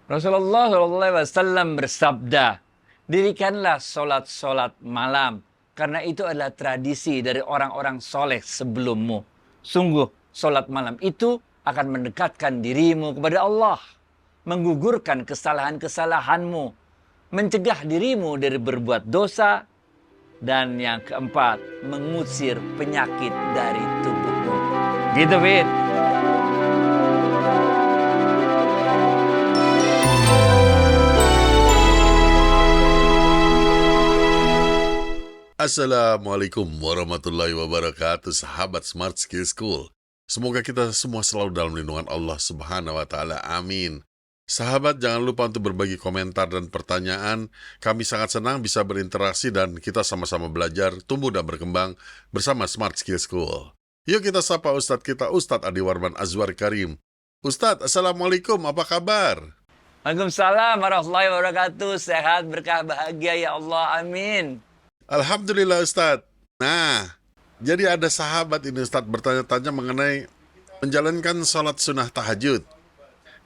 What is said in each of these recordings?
Rasulullah SAW bersabda, dirikanlah solat-solat malam, karena itu adalah tradisi dari orang-orang soleh sebelummu. Sungguh, solat malam itu akan mendekatkan dirimu kepada Allah, menggugurkan kesalahan-kesalahanmu, mencegah dirimu dari berbuat dosa, dan yang keempat, mengusir penyakit dari tubuhmu. Gitu, Fit. Assalamualaikum warahmatullahi wabarakatuh, sahabat Smart Skill School. Semoga kita semua selalu dalam lindungan Allah Subhanahu wa Ta'ala. Amin. Sahabat, jangan lupa untuk berbagi komentar dan pertanyaan. Kami sangat senang bisa berinteraksi dan kita sama-sama belajar, tumbuh dan berkembang bersama Smart Skill School. Yuk kita sapa Ustadz kita, Ustadz Adi Warman Azwar Karim. Ustadz, Assalamualaikum, apa kabar? Waalaikumsalam warahmatullahi wabarakatuh. Sehat, berkah, bahagia ya Allah. Amin. Alhamdulillah Ustadz. Nah, jadi ada sahabat ini Ustadz bertanya-tanya mengenai menjalankan sholat sunnah tahajud.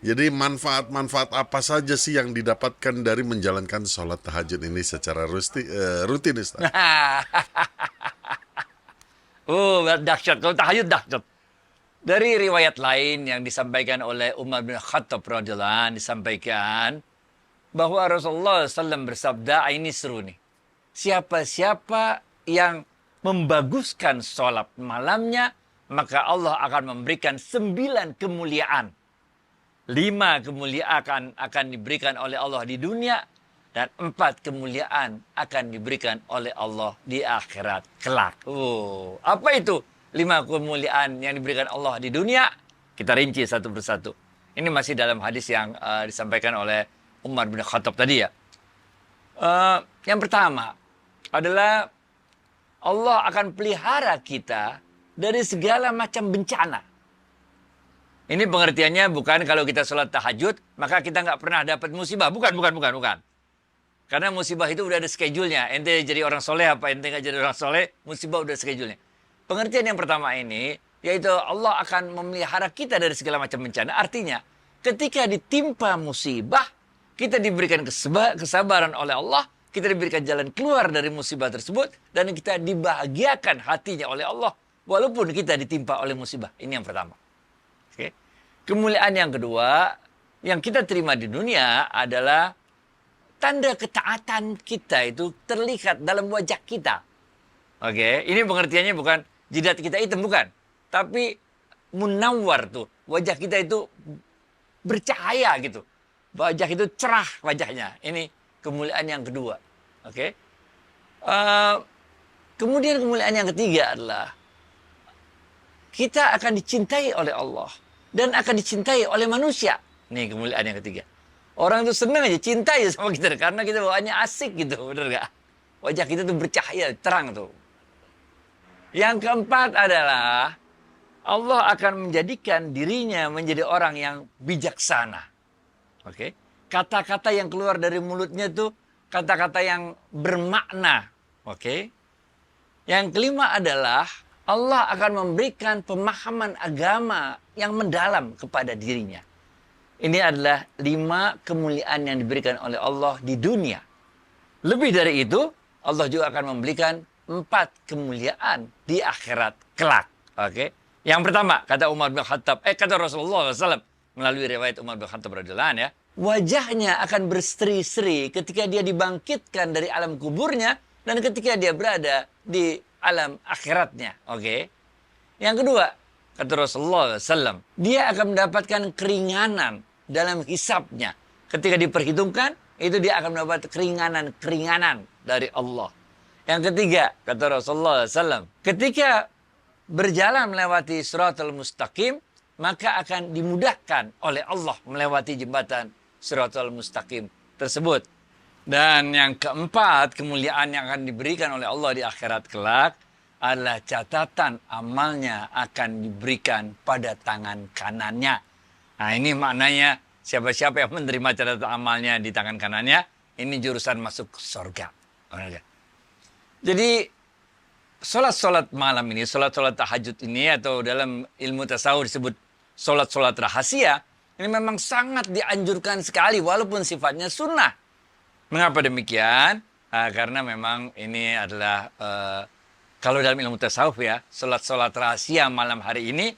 Jadi manfaat-manfaat apa saja sih yang didapatkan dari menjalankan sholat tahajud ini secara rutin Ustadz? Dahsyat. Kalau tahajud dahsyat. Dari riwayat lain yang disampaikan oleh Umar bin Khattab radhiyallahu anhu disampaikan bahwa Rasulullah SAW bersabda, ini seru nih. Siapa-siapa yang membaguskan sholat malamnya, maka Allah akan memberikan 9 kemuliaan. 5 kemuliaan akan diberikan oleh Allah di dunia, dan 4 kemuliaan akan diberikan oleh Allah di akhirat kelak. Apa itu 5 kemuliaan yang diberikan Allah di dunia? Kita rinci satu persatu. Ini masih dalam hadis yang disampaikan oleh Umar bin Khattab tadi ya. Yang pertama adalah Allah akan pelihara kita dari segala macam bencana. Ini pengertiannya bukan kalau kita sholat tahajud, maka kita nggak pernah dapat musibah. Bukan. Karena musibah itu udah ada schedule-nya. Ente jadi orang soleh apa ente nggak jadi orang soleh, musibah udah schedule-nya. Pengertian yang pertama ini, yaitu Allah akan memelihara kita dari segala macam bencana. Artinya, ketika ditimpa musibah, kita diberikan kesabaran oleh Allah, kita diberikan jalan keluar dari musibah tersebut, dan kita dibahagiakan hatinya oleh Allah, walaupun kita ditimpa oleh musibah. Ini yang pertama. Oke. Kemuliaan yang kedua, yang kita terima di dunia adalah tanda ketaatan kita itu terlihat dalam wajah kita. Oke, ini pengertiannya bukan jidat kita hitam, bukan. Tapi munawwar tuh, wajah kita itu bercahaya gitu. Wajah itu cerah wajahnya. Ini kemuliaan yang kedua. Oke. Kemudian kemuliaan yang ketiga adalah kita akan dicintai oleh Allah dan akan dicintai oleh manusia. Nih kemuliaan yang ketiga. Orang itu senang aja, cintai sama kita karena kita bawaannya asik gitu, bener gak? Wajah kita tuh bercahaya, terang tuh. Yang keempat adalah Allah akan menjadikan dirinya menjadi orang yang bijaksana. Oke. Kata-kata yang keluar dari mulutnya tuh kata-kata yang bermakna. Oke. Yang kelima adalah Allah akan memberikan pemahaman agama yang mendalam kepada dirinya. Ini adalah 5 kemuliaan yang diberikan oleh Allah di dunia. Lebih dari itu, Allah juga akan memberikan 4 kemuliaan di akhirat kelak. Oke. Yang pertama, kata Umar bin Khattab, kata Rasulullah SAW, melalui riwayat Umar bin Khattab radhiyallahu anhu ya, wajahnya akan berseri-seri ketika dia dibangkitkan dari alam kuburnya dan ketika dia berada di alam akhiratnya. Oke. Yang kedua, kata Rasulullah SAW, dia akan mendapatkan keringanan dalam hisabnya. Ketika diperhitungkan, itu dia akan mendapat keringanan-keringanan dari Allah. Yang ketiga, kata Rasulullah SAW, ketika berjalan melewati Shiratal Mustaqim, maka akan dimudahkan oleh Allah melewati jembatan Shiratal Mustaqim tersebut. Dan yang keempat, kemuliaan yang akan diberikan oleh Allah di akhirat kelak adalah catatan amalnya akan diberikan pada tangan kanannya. Nah, ini maknanya siapa-siapa yang menerima catatan amalnya di tangan kanannya, ini jurusan masuk surga. Jadi, sholat-sholat malam ini, sholat-sholat tahajud ini, atau dalam ilmu tasawuf disebut sholat-sholat rahasia, Ini memang sangat dianjurkan sekali walaupun sifatnya sunnah. Mengapa demikian? Karena memang ini adalah kalau dalam ilmu tasawuf ya, sholat-sholat rahasia malam hari ini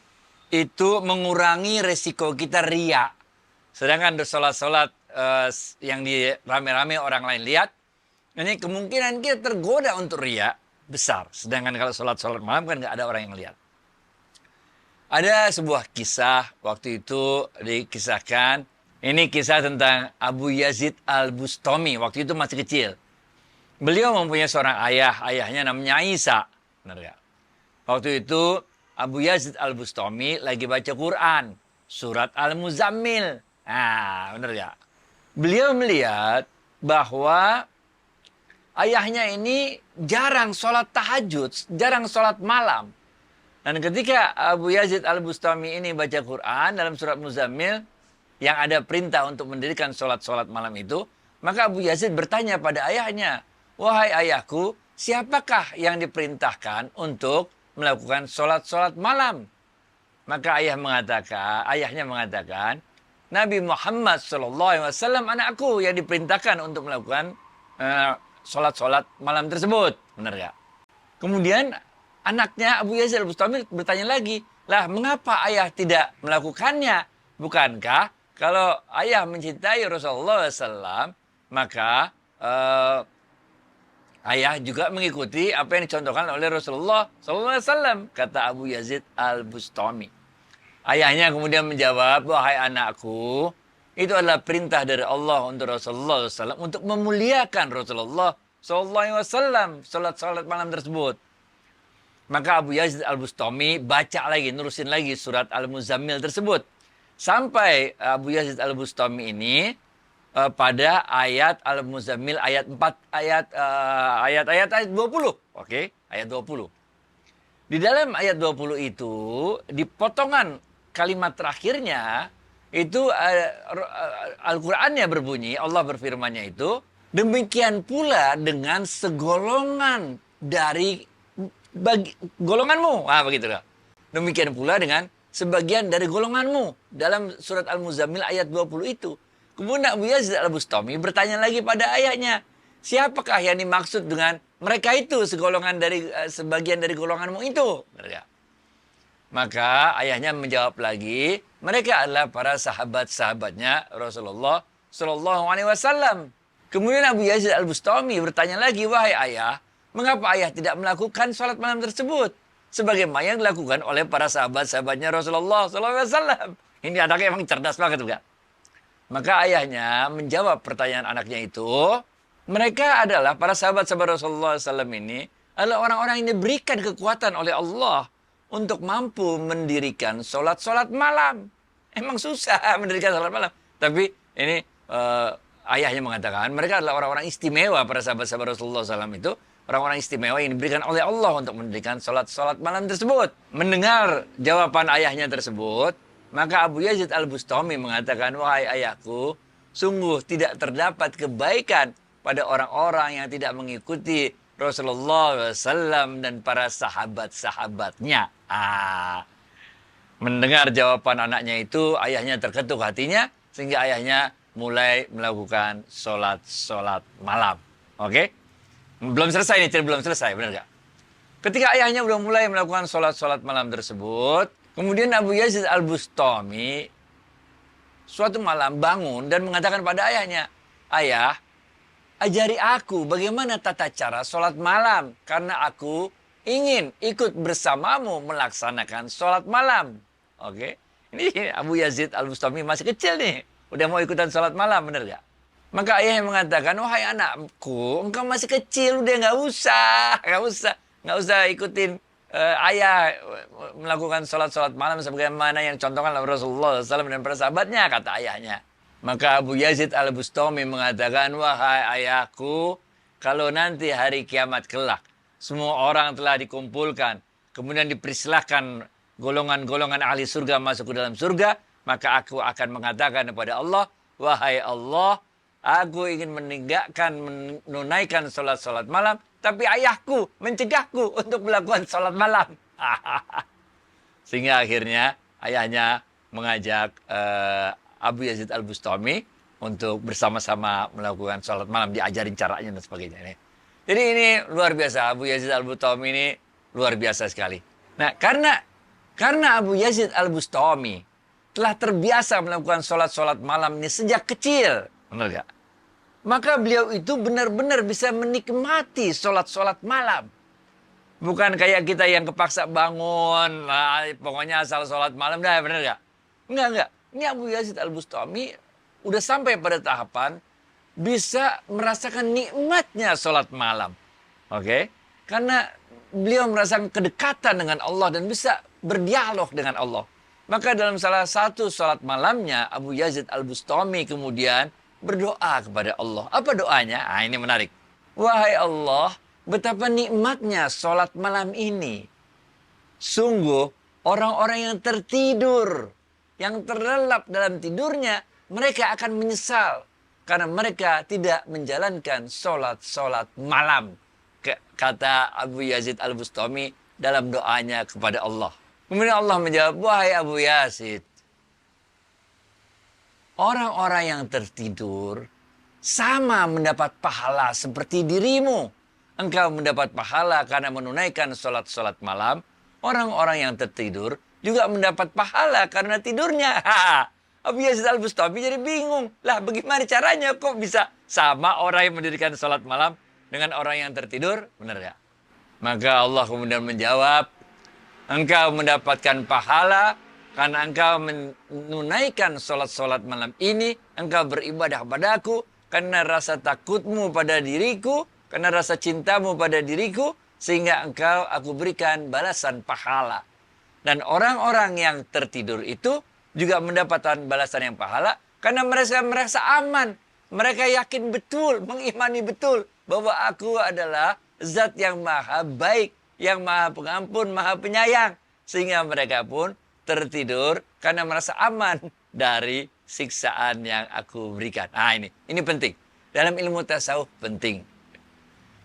itu mengurangi resiko kita riya. Sedangkan sholat-sholat yang di rame-rame orang lain lihat, ini kemungkinan kita tergoda untuk riya besar. Sedangkan kalau sholat-sholat malam kan nggak ada orang yang lihat. Ada sebuah kisah waktu itu dikisahkan. Ini kisah tentang Abu Yazid Al-Bustami. Waktu itu masih kecil. Beliau mempunyai seorang ayah. Ayahnya namanya Isa. Benar gak? Waktu itu Abu Yazid Al-Bustami lagi baca Quran. Surat Al-Muzammil. Nah, benar gak? Beliau melihat bahwa ayahnya ini jarang sholat tahajud. Jarang sholat malam. Dan ketika Abu Yazid Al-Bustami ini baca Quran dalam surat Muzammil, yang ada perintah untuk mendirikan sholat-sholat malam itu, maka Abu Yazid bertanya pada ayahnya, "Wahai ayahku, siapakah yang diperintahkan untuk melakukan sholat-sholat malam?" Maka ayahnya mengatakan, "Nabi Muhammad SAW anakku yang diperintahkan untuk melakukan sholat-sholat malam tersebut." Benar gak? Kemudian anaknya Abu Yazid Al-Bustami bertanya lagi, "Lah, mengapa ayah tidak melakukannya? Bukankah kalau ayah mencintai Rasulullah SAW, maka ayah juga mengikuti apa yang dicontohkan oleh Rasulullah SAW?" Kata Abu Yazid Al-Bustami. Ayahnya kemudian menjawab, "Wahai anakku, itu adalah perintah dari Allah untuk Rasulullah SAW untuk memuliakan Rasulullah SAW, salat malam tersebut." Maka Abu Yazid Al-Bustami baca lagi, nurusin lagi surat Al-Muzammil tersebut. Sampai Abu Yazid Al-Bustami ini pada ayat Al-Muzammil ayat 4 ayat 20. Oke, ayat 20. Di dalam ayat 20 itu di potongan kalimat terakhirnya itu Al-Qur'annya berbunyi, Allah berfirmannya itu, "Demikian pula dengan segolongan dari golonganmu." Begitu lah. Demikian pula dengan sebagian dari golonganmu. Dalam surat Al-Muzammil ayat 20 itu. Kemudian Abu Yazid Al-Bustami bertanya lagi pada ayahnya, "Siapakah yang dimaksud dengan mereka itu, sebagian dari golonganmu itu?" Maka ayahnya menjawab lagi, mereka adalah para sahabat-sahabatnya Rasulullah Shallallahu Alaihi Wasallam. Kemudian Abu Yazid Al-Bustami bertanya lagi, "Wahai ayah, mengapa ayah tidak melakukan sholat malam tersebut sebagaimana yang dilakukan oleh para sahabat-sahabatnya Rasulullah SAW?" Ini anaknya emang cerdas banget juga. Maka ayahnya menjawab pertanyaan anaknya itu, mereka adalah para sahabat-sahabat Rasulullah SAW ini adalah orang-orang yang diberikan kekuatan oleh Allah untuk mampu mendirikan sholat-sholat malam. Emang susah mendirikan sholat malam. Tapi ini ayahnya mengatakan mereka adalah orang-orang istimewa, para sahabat-sahabat Rasulullah SAW itu. Orang-orang istimewa yang diberikan oleh Allah untuk mendirikan sholat-sholat malam tersebut. Mendengar jawaban ayahnya tersebut, maka Abu Yazid Al-Bustami mengatakan, "Wahai ayahku, sungguh tidak terdapat kebaikan pada orang-orang yang tidak mengikuti Rasulullah SAW dan para sahabat-sahabatnya." Mendengar jawaban anaknya itu, ayahnya terketuk hatinya, sehingga ayahnya mulai melakukan sholat-sholat malam. Oke? Belum selesai nih, belum selesai, benar gak? Ketika ayahnya sudah mulai melakukan sholat-sholat malam tersebut, kemudian Abu Yazid Al-Bustami suatu malam bangun dan mengatakan pada ayahnya, "Ayah, ajari aku bagaimana tata cara sholat malam, karena aku ingin ikut bersamamu melaksanakan sholat malam." Oke, ini Abu Yazid Al-Bustami masih kecil nih, udah mau ikutan sholat malam, benar gak? Maka ayahnya mengatakan, "Wahai anakku, engkau masih kecil, udah nggak usah ikutin ayah melakukan sholat malam sebagaimana yang contohkan oleh Rasulullah SAW dan para sahabatnya," kata ayahnya. Maka Abu Yazid Al-Bustami mengatakan, "Wahai ayahku, kalau nanti hari kiamat kelak, semua orang telah dikumpulkan, kemudian dipersilahkan golongan-golongan ahli surga masuk ke dalam surga, maka aku akan mengatakan kepada Allah, 'Wahai Allah, aku ingin menunaikan sholat malam, tapi ayahku mencegahku untuk melakukan sholat malam.'" Sehingga akhirnya ayahnya mengajak Abu Yazid Al-Bustami untuk bersama-sama melakukan sholat malam, diajarin caranya dan sebagainya. Jadi ini luar biasa, Abu Yazid Al-Bustami ini luar biasa sekali. Nah, karena Abu Yazid Al-Bustami telah terbiasa melakukan sholat-sholat malam ini sejak kecil, benar gak? Maka beliau itu benar-benar bisa menikmati sholat-sholat malam. Bukan kayak kita yang kepaksa bangun, pokoknya asal sholat malam dah, benar gak? Enggak. Ini Abu Yazid Al-Bustami udah sampai pada tahapan bisa merasakan nikmatnya sholat malam. Oke? Karena beliau merasakan kedekatan dengan Allah dan bisa berdialog dengan Allah. Maka dalam salah satu sholat malamnya, Abu Yazid Al-Bustami kemudian berdoa kepada Allah. Apa doanya? Ini menarik. Wahai Allah, betapa nikmatnya sholat malam ini. Sungguh, orang-orang yang tertidur, yang terlelap dalam tidurnya, mereka akan menyesal. Karena mereka tidak menjalankan sholat malam. Kata Abu Yazid Al-Bustami dalam doanya kepada Allah. Kemudian Allah menjawab, wahai Abu Yazid, orang-orang yang tertidur sama mendapat pahala seperti dirimu. Engkau mendapat pahala karena menunaikan sholat malam. Orang-orang yang tertidur juga mendapat pahala karena tidurnya. Abu Yazid Al-Bustami jadi bingung. Lah bagaimana caranya kok bisa sama orang yang mendirikan sholat malam dengan orang yang tertidur? Benar ya? Maka Allah kemudian menjawab, engkau mendapatkan pahala karena engkau menunaikan sholat malam ini. Engkau beribadah padaku karena rasa takutmu pada diriku, karena rasa cintamu pada diriku, sehingga engkau aku berikan balasan pahala. Dan orang-orang yang tertidur itu juga mendapatkan balasan yang pahala karena mereka merasa aman. Mereka yakin betul, mengimani betul bahwa aku adalah zat yang maha baik, yang maha pengampun, maha penyayang. Sehingga mereka pun tertidur karena merasa aman dari siksaan yang aku berikan. Ini penting. Dalam ilmu tasawuf penting.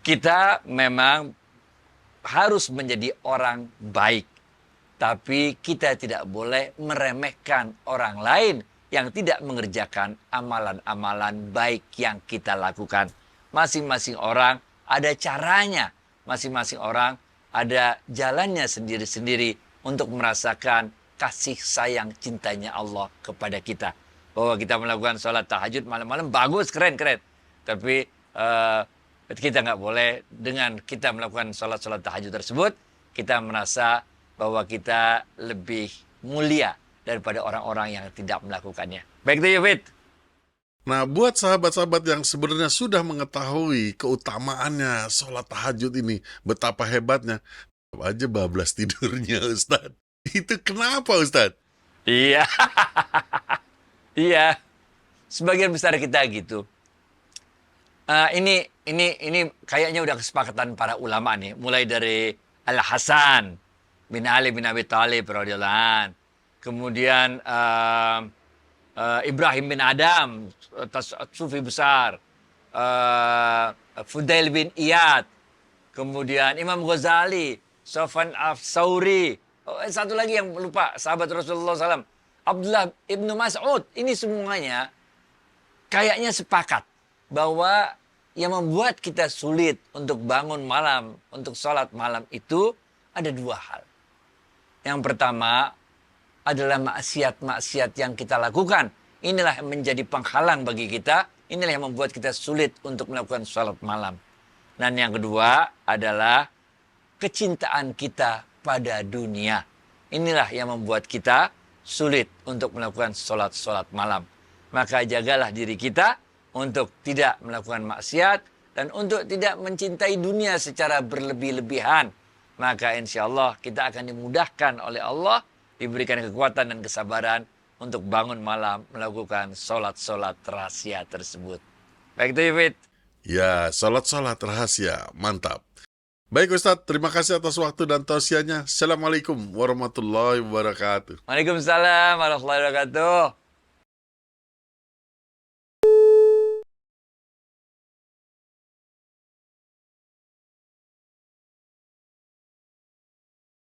Kita memang harus menjadi orang baik. Tapi kita tidak boleh meremehkan orang lain yang tidak mengerjakan amalan-amalan baik yang kita lakukan. Masing-masing orang ada caranya. Masing-masing orang ada jalannya sendiri-sendiri untuk merasakan kasih sayang cintanya Allah kepada kita. Bahwa kita melakukan sholat tahajud malam-malam, bagus, keren. Tapi kita nggak boleh dengan kita melakukan sholat tahajud tersebut, kita merasa bahwa kita lebih mulia daripada orang-orang yang tidak melakukannya. Baik itu ya, Fit. Nah, buat sahabat-sahabat yang sebenarnya sudah mengetahui keutamaannya sholat tahajud ini, betapa hebatnya, aja bablas tidurnya, Ustadz. Itu kenapa, Ustadz? Iya. Iya. Sebagian besar kita gitu. Ini kayaknya udah kesepakatan para ulama nih, mulai dari Al-Hasan bin Ali bin Abi Thalib radhiyallahu an. Kemudian Ibrahim bin Adam, sufi besar. Fudail bin Iyad. Kemudian Imam Ghazali, Sufyan Ats-Tsauri. Satu lagi yang lupa, sahabat Rasulullah SAW. Abdullah ibnu Mas'ud. Ini semuanya kayaknya sepakat bahwa yang membuat kita sulit untuk bangun malam, untuk sholat malam itu ada dua hal. Yang pertama adalah maksiat-maksiat yang kita lakukan. Inilah yang menjadi penghalang bagi kita. Inilah yang membuat kita sulit untuk melakukan sholat malam. Dan yang kedua adalah kecintaan kita pada dunia. Inilah yang membuat kita sulit untuk melakukan sholat malam. Maka jagalah diri kita untuk tidak melakukan maksiat dan untuk tidak mencintai dunia secara berlebih-lebihan. Maka insya Allah kita akan dimudahkan oleh Allah, diberikan kekuatan dan kesabaran untuk bangun malam melakukan sholat rahasia tersebut. Baik itu, Fit. Ya, sholat rahasia, mantap. Baik Ustadz, terima kasih atas waktu dan tausiahnya. Assalamualaikum warahmatullahi wabarakatuh. Waalaikumsalam warahmatullahi wabarakatuh.